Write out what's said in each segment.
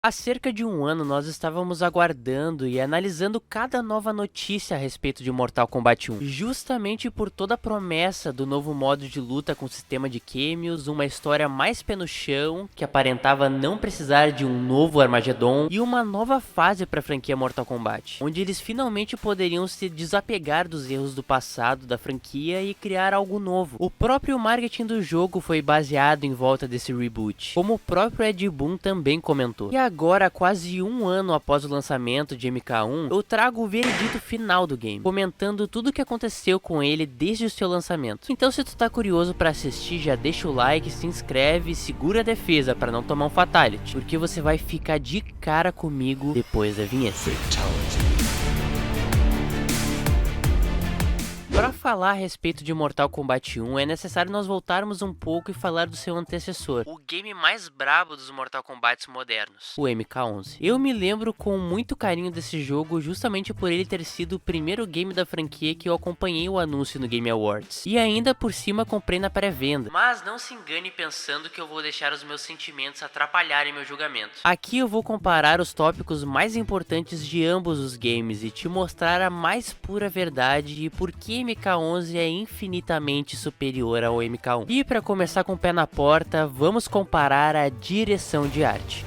Há cerca de um ano nós estávamos aguardando e analisando cada nova notícia a respeito de Mortal Kombat 1, justamente por toda a promessa do novo modo de luta com sistema de cameos, uma história mais pé no chão, que aparentava não precisar de um novo Armageddon, e uma nova fase para a franquia Mortal Kombat, onde eles finalmente poderiam se desapegar dos erros do passado da franquia e criar algo novo. O próprio marketing do jogo foi baseado em volta desse reboot, como o próprio Ed Boon também comentou. E agora, quase um ano após o lançamento de MK1, eu trago o veredito final do game, comentando tudo o que aconteceu com ele desde o seu lançamento. Então, se tu tá curioso pra assistir, já deixa o like, se inscreve e segura a defesa pra não tomar um fatality, porque você vai ficar de cara comigo depois da vinheta. Para falar a respeito de Mortal Kombat 1, é necessário nós voltarmos um pouco e falar do seu antecessor, o game mais brabo dos Mortal Kombats modernos, o MK11. Eu me lembro com muito carinho desse jogo justamente por ele ter sido o primeiro game da franquia que eu acompanhei o anúncio no Game Awards. E ainda por cima comprei na pré-venda. Mas não se engane pensando que eu vou deixar os meus sentimentos atrapalharem meu julgamento. Aqui eu vou comparar os tópicos mais importantes de ambos os games e te mostrar a mais pura verdade e por que MK11 é infinitamente superior ao MK1. E para começar com o pé na porta, vamos comparar a direção de arte.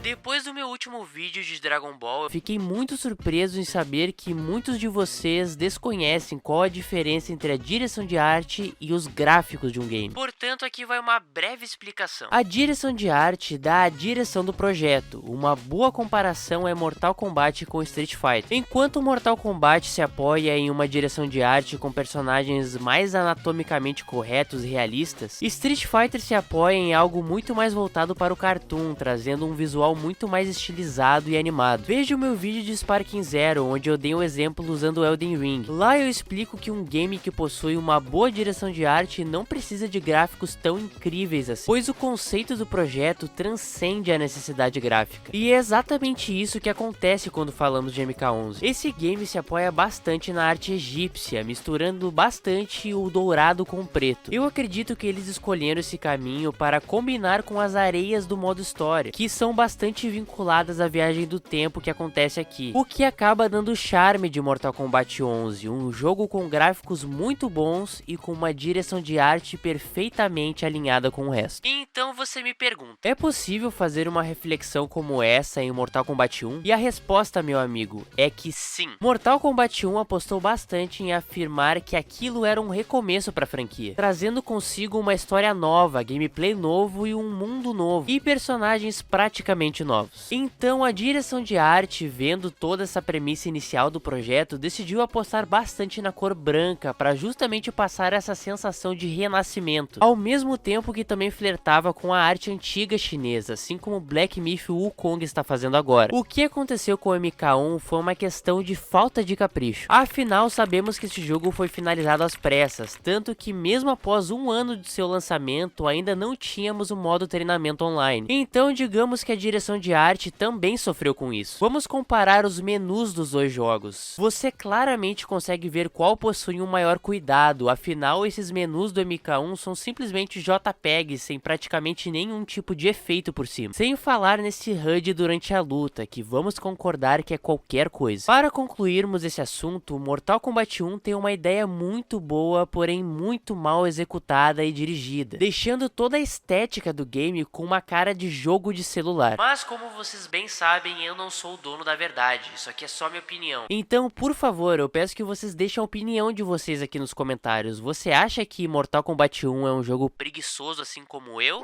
Depois do meu último vídeo de Dragon Ball, eu fiquei muito surpreso em saber que muitos de vocês desconhecem qual a diferença entre a direção de arte e os gráficos de um game. Portanto, aqui vai uma breve explicação. A direção de arte dá a direção do projeto. Uma boa comparação é Mortal Kombat com Street Fighter. Enquanto Mortal Kombat se apoia em uma direção de arte com personagens mais anatomicamente corretos e realistas, Street Fighter se apoia em algo muito mais voltado para o cartoon, trazendo um visual muito mais estilizado e animado. Veja o meu vídeo de Sparking Zero, onde eu dei um exemplo usando Elden Ring. Lá eu explico que um game que possui uma boa direção de arte não precisa de gráficos tão incríveis assim, pois o conceito do projeto transcende a necessidade gráfica. E é exatamente isso que acontece quando falamos de MK11. Esse game se apoia bastante na arte egípcia, misturando bastante o dourado com o preto. Eu acredito que eles escolheram esse caminho para combinar com as areias do modo história, que são bastante vinculadas à viagem do tempo que acontece aqui, o que acaba dando o charme de Mortal Kombat 11, um jogo com gráficos muito bons e com uma direção de arte perfeitamente alinhada com o resto. Então você me pergunta, é possível fazer uma reflexão como essa em Mortal Kombat 1? E a resposta, meu amigo, é que sim. Mortal Kombat 1 apostou bastante em afirmar que aquilo era um recomeço para a franquia, trazendo consigo uma história nova, gameplay novo e um mundo novo, e personagens praticamente novos. Então a direção de arte, vendo toda essa premissa inicial do projeto, decidiu apostar bastante na cor branca para justamente passar essa sensação de renascimento, ao mesmo tempo que também flertava com a arte antiga chinesa, assim como Black Myth Wukong está fazendo agora. O que aconteceu com o MK1 foi uma questão de falta de capricho. Afinal, sabemos que esse jogo foi finalizado às pressas, tanto que mesmo após um ano de seu lançamento, ainda não tínhamos o modo treinamento online. Então, digamos que a direção de arte também sofreu com isso. Vamos comparar os menus dos dois jogos. Você claramente consegue ver qual possui um maior cuidado, afinal esses menus do MK1 são simplesmente JPEGs sem praticamente nenhum tipo de efeito por cima. Sem falar nesse HUD durante a luta, que vamos concordar que é qualquer coisa. Para concluirmos esse assunto, Mortal Kombat 1 tem uma ideia muito boa, porém muito mal executada e dirigida, deixando toda a estética do game com uma cara de jogo de celular. Mas como vocês bem sabem, eu não sou o dono da verdade, isso aqui é só minha opinião. Então, por favor, eu peço que vocês deixem a opinião de vocês aqui nos comentários. Você acha que Mortal Kombat 1 é um jogo preguiçoso assim como eu?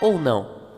Ou não?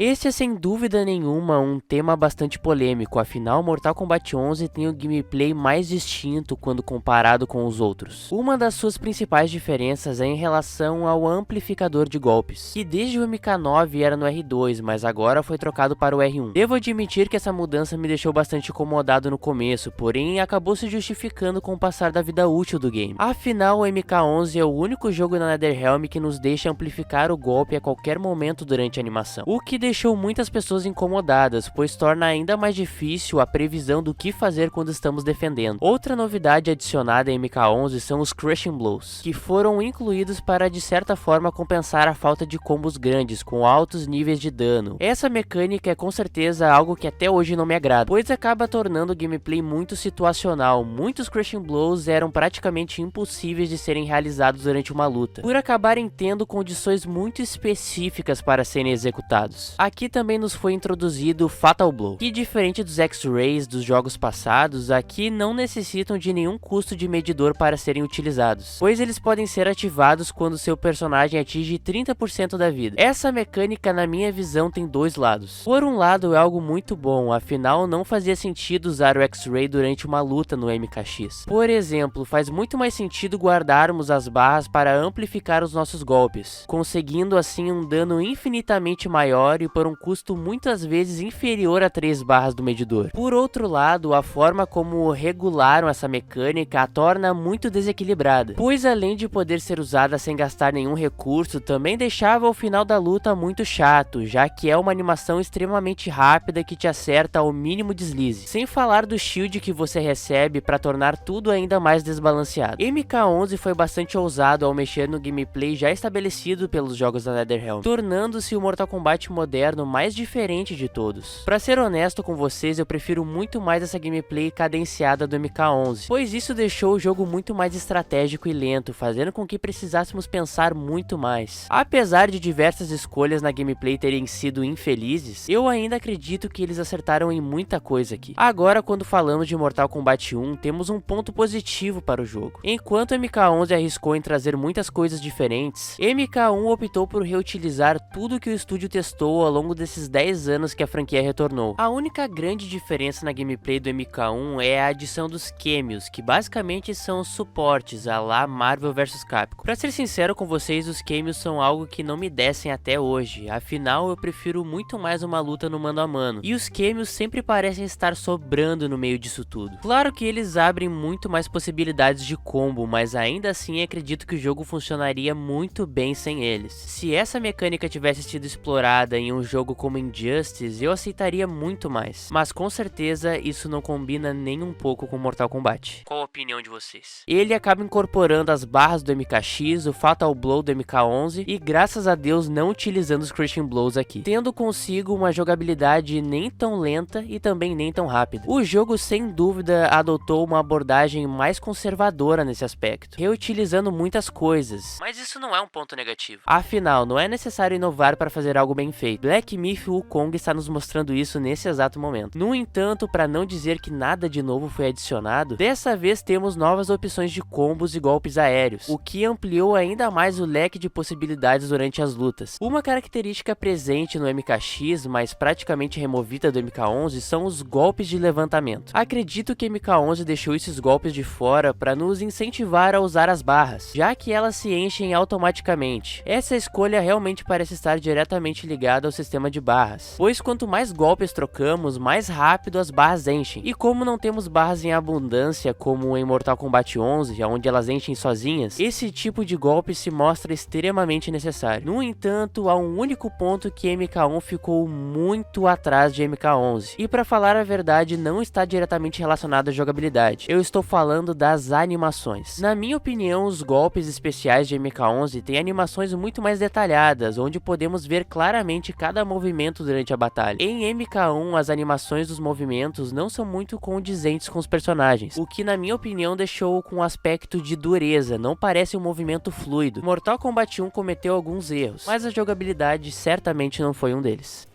Este é sem dúvida nenhuma um tema bastante polêmico, afinal Mortal Kombat 11 tem o gameplay mais distinto quando comparado com os outros. Uma das suas principais diferenças é em relação ao amplificador de golpes, que desde o MK9 era no R2, mas agora foi trocado para o R1. Devo admitir que essa mudança me deixou bastante incomodado no começo, porém acabou se justificando com o passar da vida útil do game. Afinal, o MK11 é o único jogo na NetherRealm que nos deixa amplificar o golpe a qualquer momento durante a animação, o que deixou deixou muitas pessoas incomodadas, pois torna ainda mais difícil a previsão do que fazer quando estamos defendendo. Outra novidade adicionada em MK11 são os Crushing Blows, que foram incluídos para de certa forma compensar a falta de combos grandes com altos níveis de dano. Essa mecânica é com certeza algo que até hoje não me agrada, pois acaba tornando o gameplay muito situacional. Muitos Crushing Blows eram praticamente impossíveis de serem realizados durante uma luta, por acabarem tendo condições muito específicas para serem executados. Aqui também nos foi introduzido o Fatal Blow, que diferente dos X-Rays dos jogos passados, aqui não necessitam de nenhum custo de medidor para serem utilizados, pois eles podem ser ativados quando seu personagem atinge 30% da vida. Essa mecânica, na minha visão, tem dois lados. Por um lado, é algo muito bom, afinal não fazia sentido usar o X-Ray durante uma luta no MKX. Por exemplo, faz muito mais sentido guardarmos as barras para amplificar os nossos golpes, conseguindo assim um dano infinitamente maior e por um custo muitas vezes inferior a 3 barras do medidor. Por outro lado, a forma como regularam essa mecânica a torna muito desequilibrada, pois além de poder ser usada sem gastar nenhum recurso, também deixava o final da luta muito chato, já que é uma animação extremamente rápida que te acerta ao mínimo deslize, sem falar do shield que você recebe para tornar tudo ainda mais desbalanceado. MK11 foi bastante ousado ao mexer no gameplay já estabelecido pelos jogos da NetherRealm, tornando-se o Mortal Kombat moderno mais diferente de todos. Pra ser honesto com vocês, eu prefiro muito mais essa gameplay cadenciada do MK11, pois isso deixou o jogo muito mais estratégico e lento, fazendo com que precisássemos pensar muito mais. Apesar de diversas escolhas na gameplay terem sido infelizes, eu ainda acredito que eles acertaram em muita coisa aqui. Agora, quando falamos de Mortal Kombat 1, temos um ponto positivo para o jogo. Enquanto MK11 arriscou em trazer muitas coisas diferentes, MK1 optou por reutilizar tudo que o estúdio testou ao longo desses 10 anos que a franquia retornou. A única grande diferença na gameplay do MK1 é a adição dos cameos, que basicamente são suportes à la Marvel vs Capcom. Pra ser sincero com vocês, os cameos são algo que não me descem até hoje, afinal eu prefiro muito mais uma luta no mano a mano, e os cameos sempre parecem estar sobrando no meio disso tudo. Claro que eles abrem muito mais possibilidades de combo, mas ainda assim acredito que o jogo funcionaria muito bem sem eles. Se essa mecânica tivesse sido explorada em um jogo como Injustice, eu aceitaria muito mais, mas com certeza isso não combina nem um pouco com Mortal Kombat. Qual a opinião de vocês? Ele acaba incorporando as barras do MKX, o Fatal Blow do MK11 e graças a Deus não utilizando os Crushing Blows aqui, tendo consigo uma jogabilidade nem tão lenta e também nem tão rápida. O jogo sem dúvida adotou uma abordagem mais conservadora nesse aspecto, reutilizando muitas coisas, mas isso não é um ponto negativo. Afinal, não é necessário inovar para fazer algo bem feito. Black Myth Wukong está nos mostrando isso nesse exato momento. No entanto, para não dizer que nada de novo foi adicionado, dessa vez temos novas opções de combos e golpes aéreos, o que ampliou ainda mais o leque de possibilidades durante as lutas. Uma característica presente no MKX, mas praticamente removida do MK11, são os golpes de levantamento. Acredito que MK11 deixou esses golpes de fora para nos incentivar a usar as barras, já que elas se enchem automaticamente. Essa escolha realmente parece estar diretamente ligada ao sistema de barras, pois quanto mais golpes trocamos, mais rápido as barras enchem. E como não temos barras em abundância como em Mortal Kombat 11, onde elas enchem sozinhas, esse tipo de golpe se mostra extremamente necessário. No entanto, há um único ponto que MK1 ficou muito atrás de MK11, e para falar a verdade não está diretamente relacionado à jogabilidade. Eu estou falando das animações. Na minha opinião, os golpes especiais de MK11 têm animações muito mais detalhadas, onde podemos ver claramente cada movimento durante a batalha. Em MK1, as animações dos movimentos não são muito condizentes com os personagens, o que na minha opinião deixou com um aspecto de dureza, não parece um movimento fluido. Mortal Kombat 1 cometeu alguns erros, mas a jogabilidade certamente não foi um deles.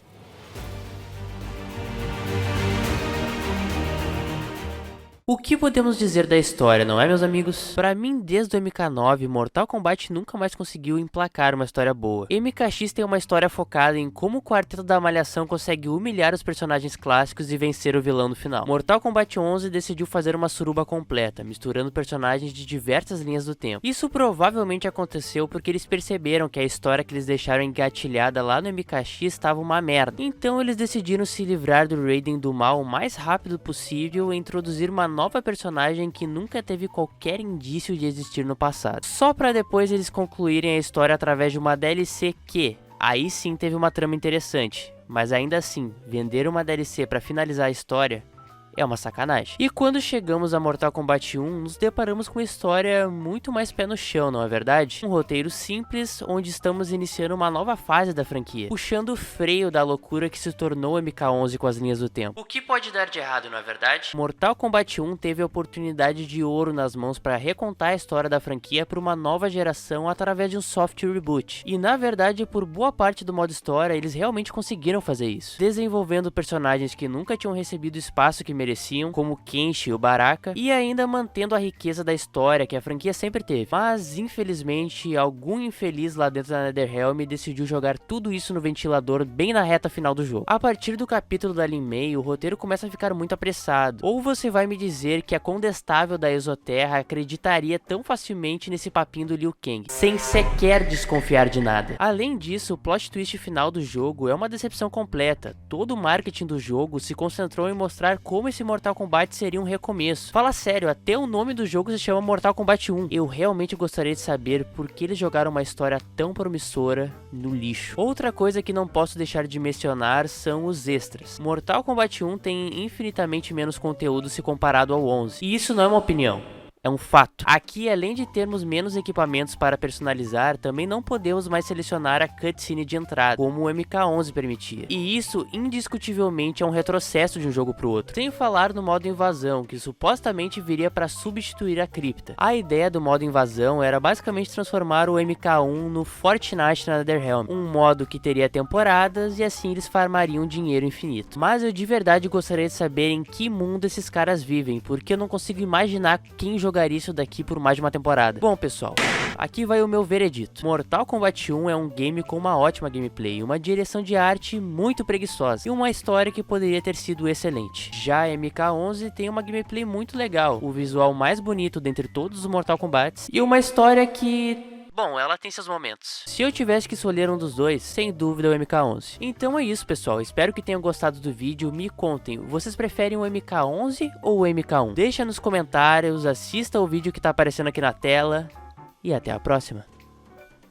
O que podemos dizer da história, não é, meus amigos? Pra mim, desde o MK9, Mortal Kombat nunca mais conseguiu emplacar uma história boa. MKX tem uma história focada em como o Quarteto da Malhação consegue humilhar os personagens clássicos e vencer o vilão no final. Mortal Kombat 11 decidiu fazer uma suruba completa, misturando personagens de diversas linhas do tempo. Isso provavelmente aconteceu porque eles perceberam que a história que eles deixaram engatilhada lá no MKX estava uma merda. Então eles decidiram se livrar do Raiden do mal o mais rápido possível e introduzir uma nova personagem que nunca teve qualquer indício de existir no passado, só para depois eles concluírem a história através de uma DLC que, aí sim teve uma trama interessante, mas ainda assim, vender uma DLC pra finalizar a história é uma sacanagem. E quando chegamos a Mortal Kombat 1, nos deparamos com uma história muito mais pé no chão, não é verdade? Um roteiro simples, onde estamos iniciando uma nova fase da franquia, puxando o freio da loucura que se tornou o MK11 com as linhas do tempo. O que pode dar de errado, não é verdade? Mortal Kombat 1 teve a oportunidade de ouro nas mãos para recontar a história da franquia para uma nova geração através de um soft reboot. E na verdade, por boa parte do modo história, eles realmente conseguiram fazer isso, desenvolvendo personagens que nunca tinham recebido o espaço que mereciam, como Kenshi e o Baraka, e ainda mantendo a riqueza da história que a franquia sempre teve. Mas, infelizmente, algum infeliz lá dentro da NetherRealm decidiu jogar tudo isso no ventilador bem na reta final do jogo. A partir do capítulo da Lin Mei, o roteiro começa a ficar muito apressado. Ou você vai me dizer que a Condestável da Exoterra acreditaria tão facilmente nesse papinho do Liu Kang, sem sequer desconfiar de nada. Além disso, o plot twist final do jogo é uma decepção completa. Todo o marketing do jogo se concentrou em mostrar como esse Mortal Kombat seria um recomeço. Fala sério, até o nome do jogo se chama Mortal Kombat 1. Eu realmente gostaria de saber por que eles jogaram uma história tão promissora no lixo. Outra coisa que não posso deixar de mencionar são os extras. Mortal Kombat 1 tem infinitamente menos conteúdo se comparado ao 11. E isso não é uma opinião. É um fato. Aqui, além de termos menos equipamentos para personalizar, também não podemos mais selecionar a cutscene de entrada, como o MK11 permitia. E isso, indiscutivelmente, é um retrocesso de um jogo para o outro. Sem falar no modo invasão, que supostamente viria para substituir a cripta. A ideia do modo invasão era basicamente transformar o MK1 no Fortnite na NetherRealm, um modo que teria temporadas e assim eles farmariam dinheiro infinito. Mas eu de verdade gostaria de saber em que mundo esses caras vivem, porque eu não consigo imaginar quem jogaria isso daqui por mais de uma temporada. Bom, pessoal, aqui vai o meu veredito. Mortal Kombat 1 é um game com uma ótima gameplay, uma direção de arte muito preguiçosa e uma história que poderia ter sido excelente. Já MK11 tem uma gameplay muito legal, o visual mais bonito dentre todos os Mortal Kombats e uma história que... bom, ela tem seus momentos. Se eu tivesse que escolher um dos dois, sem dúvida é o MK11. Então é isso, pessoal. Espero que tenham gostado do vídeo. Me contem, vocês preferem o MK11 ou o MK1? Deixa nos comentários, assista o vídeo que tá aparecendo aqui na tela e até a próxima.